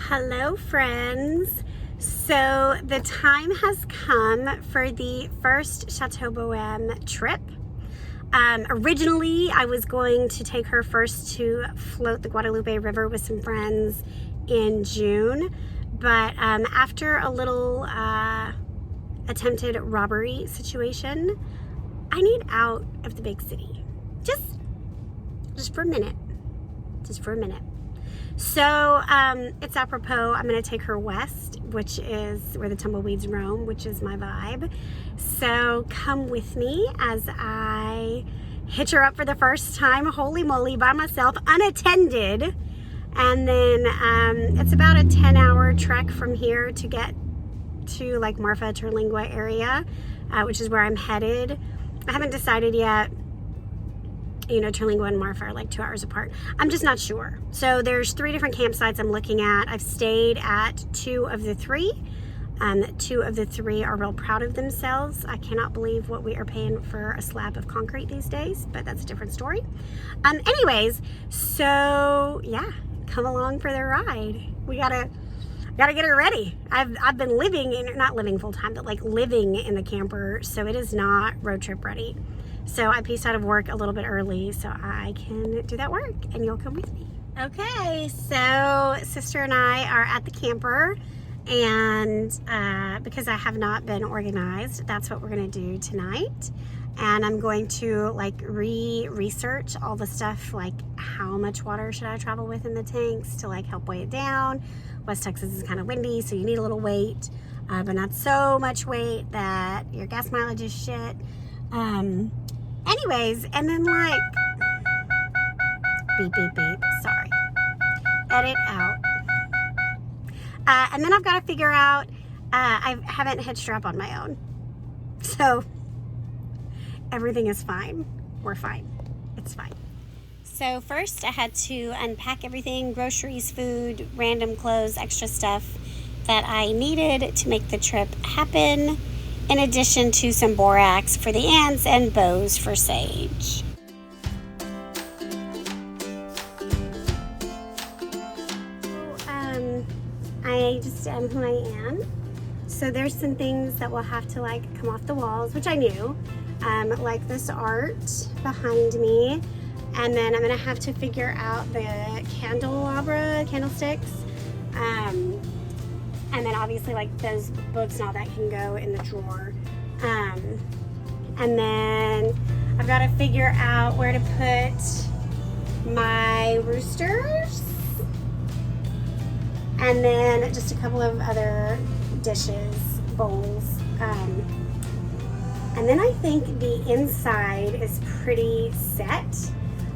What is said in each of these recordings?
Hello friends. So the time has come for the first Chateau Bohème trip. Originally I was going to take her first to float the Guadalupe River with some friends in June, but after a little attempted robbery situation, I need out of the big city. Just for a minute. So it's apropos. I'm going to take her west, which is where the tumbleweeds roam, which is my vibe. So come with me as I hitch her up for the first time, holy moly, by myself, unattended. And then it's about a 10-hour trek from here to get to like Marfa, Terlingua area, which is where I'm headed. I haven't decided yet. You know, Terlingua and Marfa are like 2 hours apart. I'm just not sure. So there's 3 different campsites I'm looking at. I've stayed at 2 of the 3. 2 of the 3 are real proud of themselves. I cannot believe what we are paying for a slab of concrete these days, but that's a different story. Anyways, so yeah, come along for the ride. We gotta get her ready. I've been not living full time, but like living in the camper, so it is not road trip ready. So I pieced out of work a little bit early so I can do that work and you'll come with me. Okay, so sister and I are at the camper, and because I have not been organized, that's what we're gonna do tonight. And I'm going to like research all the stuff, like how much water should I travel with in the tanks to like help weigh it down. West Texas is kind of windy, so you need a little weight, but not so much weight that your gas mileage is shit. Anyways, and then like, beep, beep, beep, sorry, edit out. And then I've got to figure out, I haven't hitched her up on my own. So everything is fine. We're fine. It's fine. So first I had to unpack everything, groceries, food, random clothes, extra stuff that I needed to make the trip happen, in addition to some borax for the ants and bows for Sage. I just am who I am. So there's some things that will have to like come off the walls, which I knew, like this art behind me. And then I'm gonna have to figure out the candlesticks. And then obviously like those books and all that can go in the drawer. And then I've got to figure out where to put my roosters. And then just a couple of other dishes, bowls. And then I think the inside is pretty set.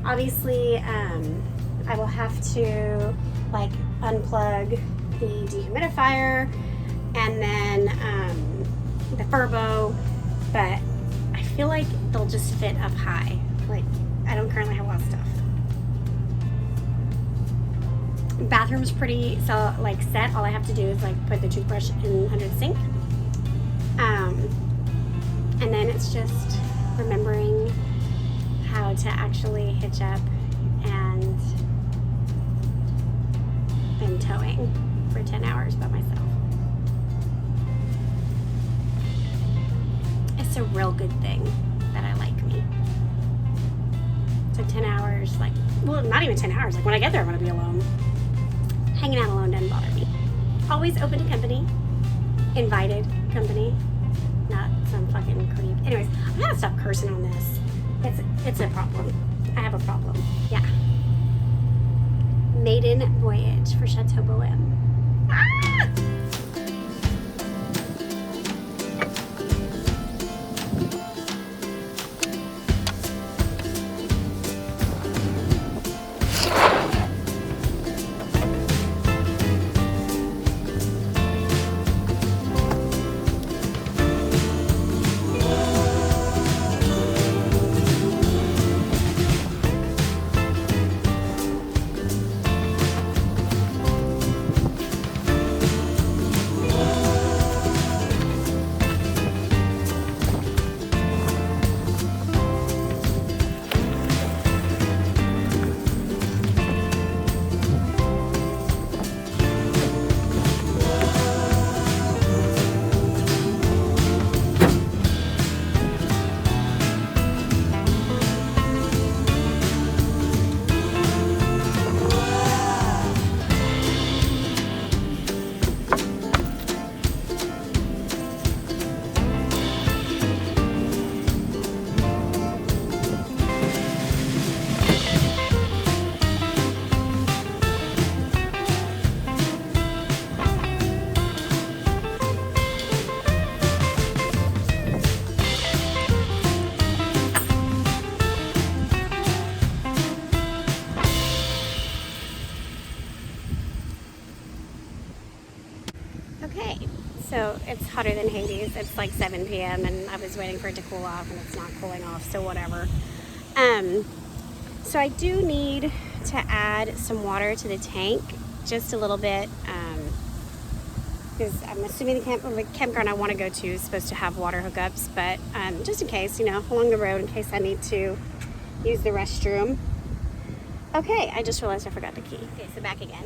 Obviously, I will have to like unplug the dehumidifier and then the Furbo, but I feel like they'll just fit up high. Like, I don't currently have a lot of stuff. Bathroom's pretty like set. All I have to do is like put the toothbrush in under the sink. And then it's just remembering how to actually hitch up and then towing for 10 hours by myself. It's a real good thing that I like me. So 10 hours, like, well, not even 10 hours. Like when I get there, I'm gonna be alone. Hanging out alone doesn't bother me. Always open to company. Invited company. Not some fucking creep. Anyways, I gotta stop cursing on this. It's a problem. I have a problem. Yeah. Maiden voyage for Chateau Bohème. Ah! Okay, so it's hotter than Hades. It's like 7 p.m. and I was waiting for it to cool off and it's not cooling off, so whatever. So I do need to add some water to the tank, just a little bit, because I'm assuming the campground I want to go to is supposed to have water hookups, but just in case, you know, along the road, in case I need to use the restroom. Okay, I just realized I forgot the key. Okay, so back again.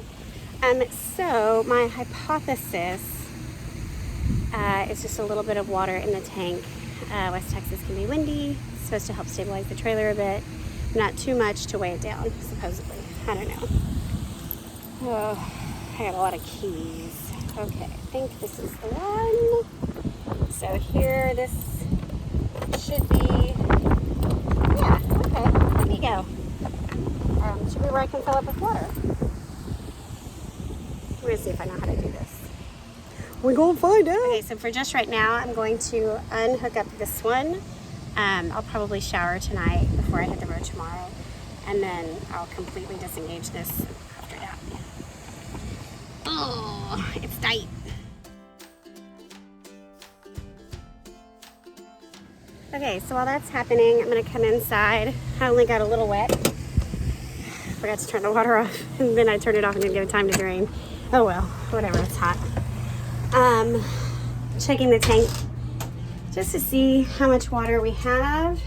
So my hypothesis is just a little bit of water in the tank. West Texas can be windy. It's supposed to help stabilize the trailer a bit. Not too much to weigh it down, supposedly. I don't know. Oh, I got a lot of keys. Okay, I think this is the one. So here, this should be, yeah, okay, there you go. Should be where I can fill up with water. We're gonna see if I know how to do this. We're gonna find out. Okay, so for just right now, I'm going to unhook up this one. I'll probably shower tonight before I hit the road tomorrow, and then I'll completely disengage this after that. Oh, it's tight. Okay, so while that's happening, I'm gonna come inside. I only got a little wet. Forgot to turn the water off, and then I turned it off and didn't give it time to drain. Oh well, whatever, it's hot. Checking the tank just to see how much water we have.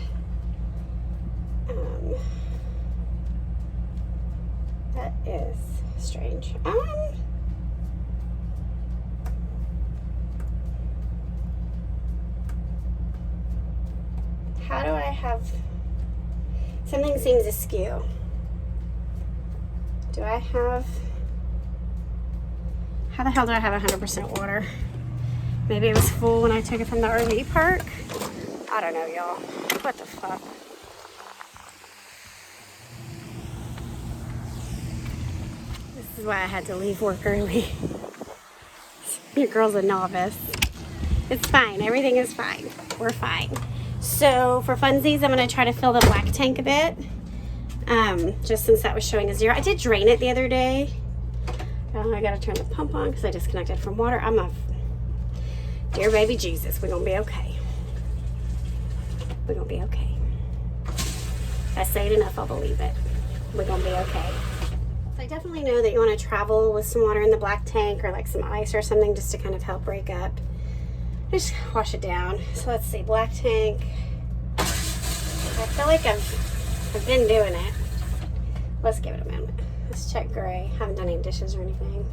That is strange. How do I have, something seems askew. Do I have, how the hell do I have 100% water? Maybe it was full when I took it from the RV park. I don't know, y'all. What the fuck? This is why I had to leave work early. Your girl's a novice. It's fine. Everything is fine. We're fine. So for funsies, I'm going to try to fill the black tank a bit. Just since that was showing a 0. I did drain it the other day. I got to turn the pump on because I disconnected from water. I'm a dear baby Jesus, we're gonna be okay. We're gonna be okay. If I say it enough, I'll believe it. We're gonna be okay. So I definitely know that you want to travel with some water in the black tank or like some ice or something just to kind of help break up. Just wash it down. So let's see, black tank. I feel like I've been doing it. Let's give it a minute. Let's check gray. Haven't done any dishes or anything.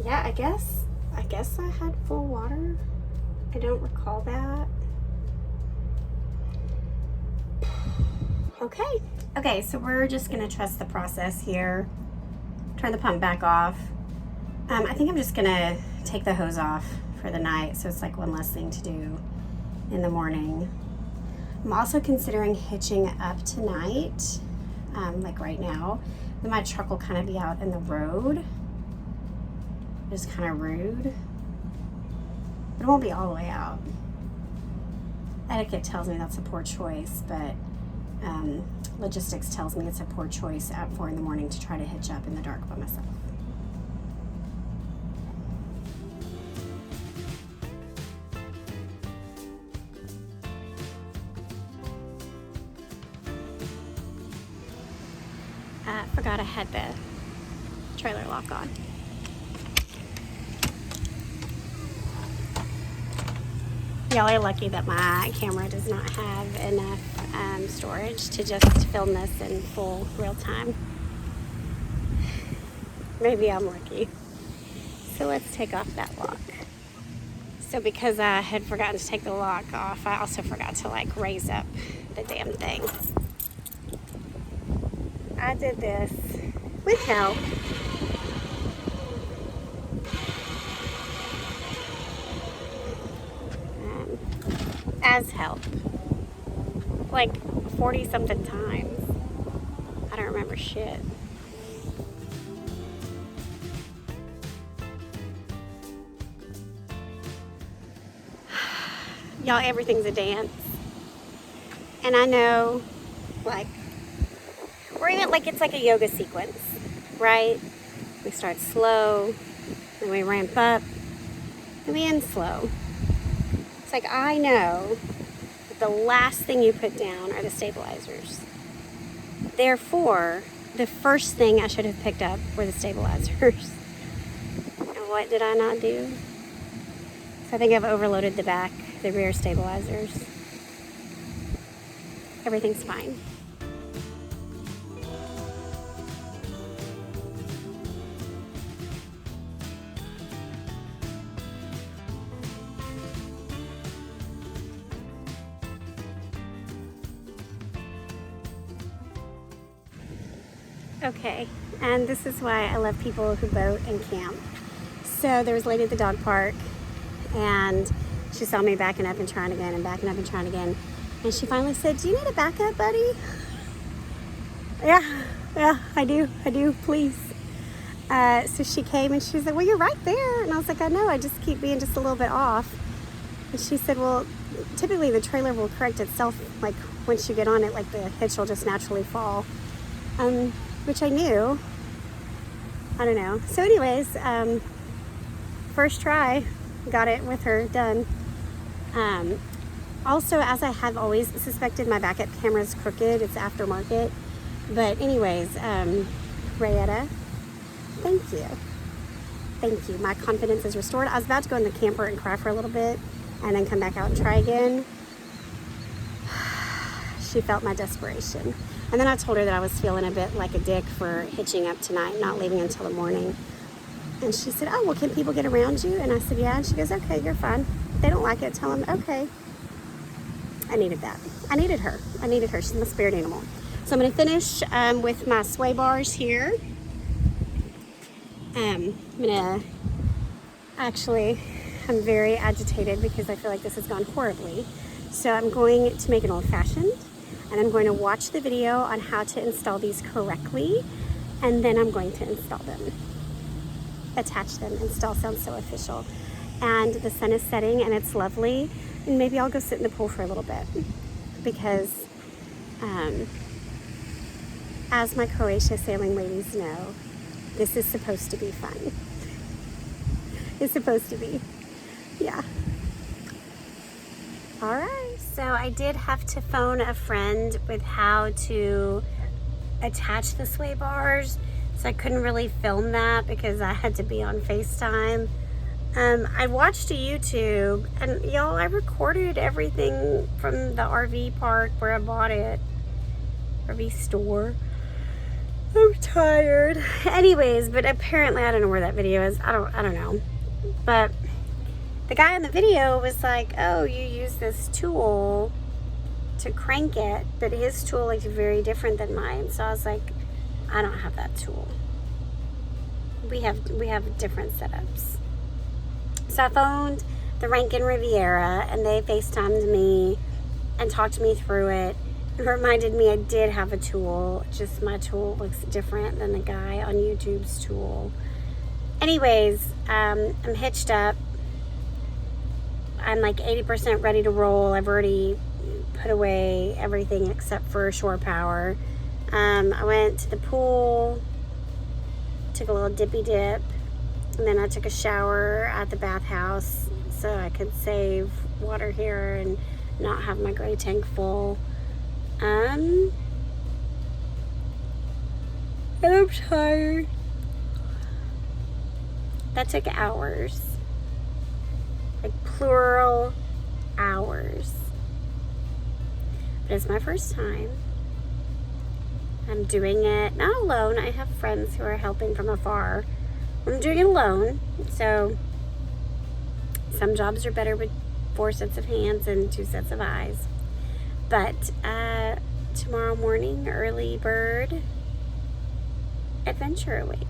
Yeah, I guess I had full water. I don't recall that. Okay, so we're just gonna trust the process here. Turn the pump back off. I think I'm just gonna take the hose off for the night, so it's like one less thing to do in the morning. I'm also considering hitching up tonight, like right now. Then my truck will kind of be out in the road. It's kind of rude, but it won't be all the way out. Etiquette tells me that's a poor choice, but logistics tells me it's a poor choice at 4 in the morning to try to hitch up in the dark by myself. Forgot I had the trailer lock on. Y'all are lucky that my camera does not have enough storage to just film this in full real time. Maybe I'm lucky. So let's take off that lock. So because I had forgotten to take the lock off, I also forgot to like raise up the damn thing. I did this with help. As help. Like 40 something times. I don't remember shit. Y'all, everything's a dance. And I know, like, Or even like it's like a yoga sequence, right? We start slow, then we ramp up, then we end slow. It's like I know that the last thing you put down are the stabilizers. Therefore, the first thing I should have picked up were the stabilizers. And what did I not do? So I think I've overloaded the rear stabilizers. Everything's fine. Okay, and this is why I love people who boat and camp. So there was a lady at the dog park, and she saw me backing up and trying again and backing up and trying again. And she finally said, "Do you need a backup, buddy?" Yeah, I do, please. So she came and she was like, "Well, you're right there." And I was like, "I know, I just keep being just a little bit off." And she said, "Well, typically the trailer will correct itself, like once you get on it, like the hitch will just naturally fall." Which I knew. I don't know. So anyways, first try, got it with her done. Also, as I have always suspected, my backup camera is crooked. It's aftermarket. But anyways, Rayetta, thank you. Thank you. My confidence is restored. I was about to go in the camper and cry for a little bit and then come back out and try again. She felt my desperation. And then I told her that I was feeling a bit like a dick for hitching up tonight, not leaving until the morning. And she said, "Oh, well, can people get around you?" And I said, "Yeah." And she goes, "Okay, you're fine. If they don't like it, tell them." Okay. I needed that. I needed her. She's my spirit animal. So I'm going to finish with my sway bars here. I'm very agitated because I feel like this has gone horribly. So I'm going to make an old-fashioned, and I'm going to watch the video on how to install these correctly, and then I'm going to install them. Attach them. Install sounds so official. And the sun is setting and it's lovely, and maybe I'll go sit in the pool for a little bit because as my Croatia sailing ladies know, this is supposed to be fun. It's supposed to be. Yeah. All right. So I did have to phone a friend with how to attach the sway bars. So I couldn't really film that because I had to be on FaceTime. I watched a YouTube, and y'all, I recorded everything from the RV park where I bought it. RV store. I'm tired. Anyways, but apparently I don't know where that video is. I don't know. But the guy in the video was like, "Oh, you use this tool to crank it," but his tool looked very different than mine. So I was like, I don't have that tool. We have different setups. So I phoned the Rankin Riviera, and they FaceTimed me and talked me through it. It reminded me I did have a tool, just my tool looks different than the guy on YouTube's tool. Anyways, I'm hitched up. I'm like 80% ready to roll. I've already put away everything except for shore power. I went to the pool, took a little dippy dip, and then I took a shower at the bathhouse so I could save water here and not have my gray tank full. And I'm tired. That took hours. Like plural hours. But it's my first time. I'm doing it not alone. I have friends who are helping from afar. I'm doing it alone. So some jobs are better with 4 sets of hands and 2 sets of eyes. But tomorrow morning, early bird adventure awaits.